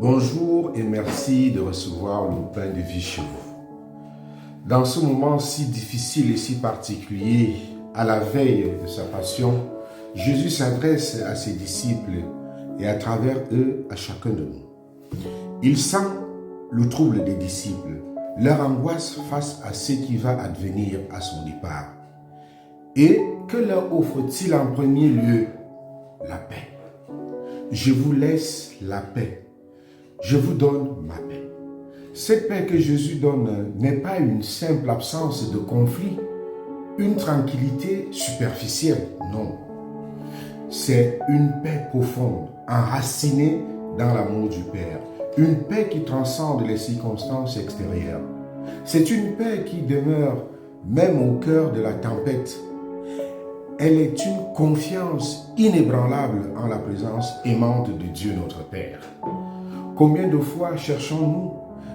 Bonjour et merci de recevoir le pain de vie chez vous. Dans ce moment si difficile et si particulier, à la veille de sa passion, Jésus s'adresse à ses disciples et à travers eux à chacun de nous. Il sent le trouble des disciples, leur angoisse face à ce qui va advenir à son départ. Et que leur offre-t-il en premier lieu? La paix. Je vous laisse la paix. Je vous donne ma paix. Cette paix que Jésus donne n'est pas une simple absence de conflit, une tranquillité superficielle, non. C'est une paix profonde, enracinée dans l'amour du Père. Une paix qui transcende les circonstances extérieures. C'est une paix qui demeure même au cœur de la tempête. Elle est une confiance inébranlable en la présence aimante de Dieu notre Père. Combien de fois cherchons-nous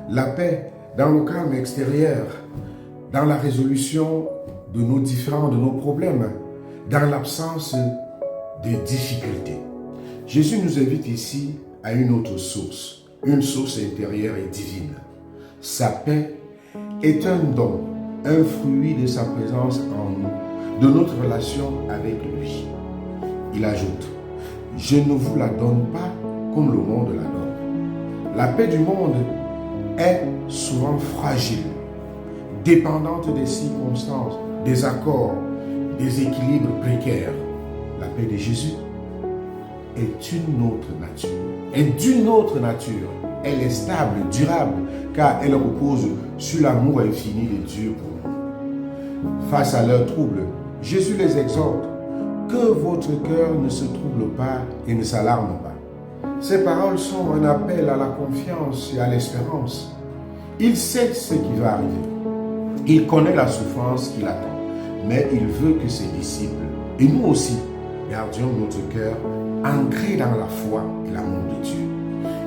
la paix dans le calme extérieur, dans la résolution de nos différends, de nos problèmes, dans l'absence de difficultés? Jésus nous invite ici à une autre source, une source intérieure et divine. Sa paix est un don, un fruit de sa présence en nous, de notre relation avec lui. Il ajoute, « Je ne vous la donne pas comme le monde la donne. » La paix du monde est souvent fragile, dépendante des circonstances, des accords, des équilibres précaires. La paix de Jésus est une autre nature, est d'une autre nature. Elle est stable, durable, car elle repose sur l'amour infini de Dieu pour nous. Face à leurs troubles, Jésus les exhorte, que votre cœur ne se trouble pas et ne s'alarme pas. Ces paroles sont un appel à la confiance et à l'espérance. Il sait ce qui va arriver. Il connaît la souffrance qui l'attend, mais il veut que ses disciples, et nous aussi, gardions notre cœur ancré dans la foi et l'amour de Dieu.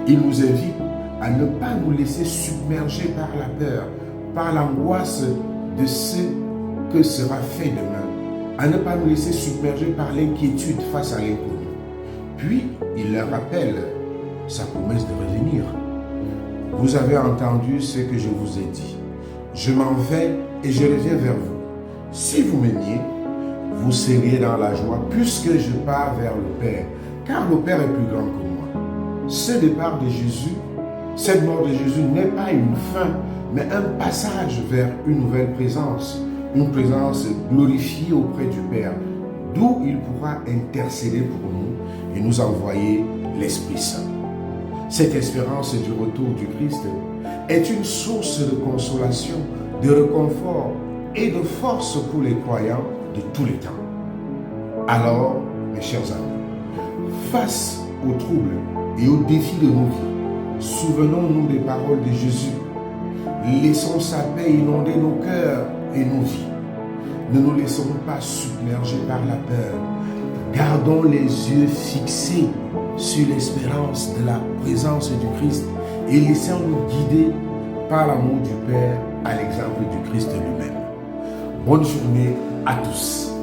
Il nous invite à ne pas nous laisser submerger par la peur, par l'angoisse de ce que sera fait demain, à ne pas nous laisser submerger par l'inquiétude face à l'inconnu. Puis, il leur rappelle sa promesse de revenir. Vous avez entendu ce que je vous ai dit. Je m'en vais et je reviens vers vous. Si vous m'aimiez, vous seriez dans la joie puisque je pars vers le Père, car le Père est plus grand que moi. Ce départ de Jésus, cette mort de Jésus n'est pas une fin, mais un passage vers une nouvelle présence, une présence glorifiée auprès du Père, d'où il pourra intercéder pour nous et nous envoyer l'Esprit Saint. Cette espérance du retour du Christ est une source de consolation, de réconfort et de force pour les croyants de tous les temps. Alors, mes chers amis, face aux troubles et aux défis de nos vies, souvenons-nous des paroles de Jésus. Laissons sa paix inonder nos cœurs et nos vies. Ne nous laissons pas submerger par la peur. Gardons les yeux fixés sur l'espérance de la présence du Christ et laissons-nous guider par l'amour du Père à l'exemple du Christ lui-même. Bonne journée à tous.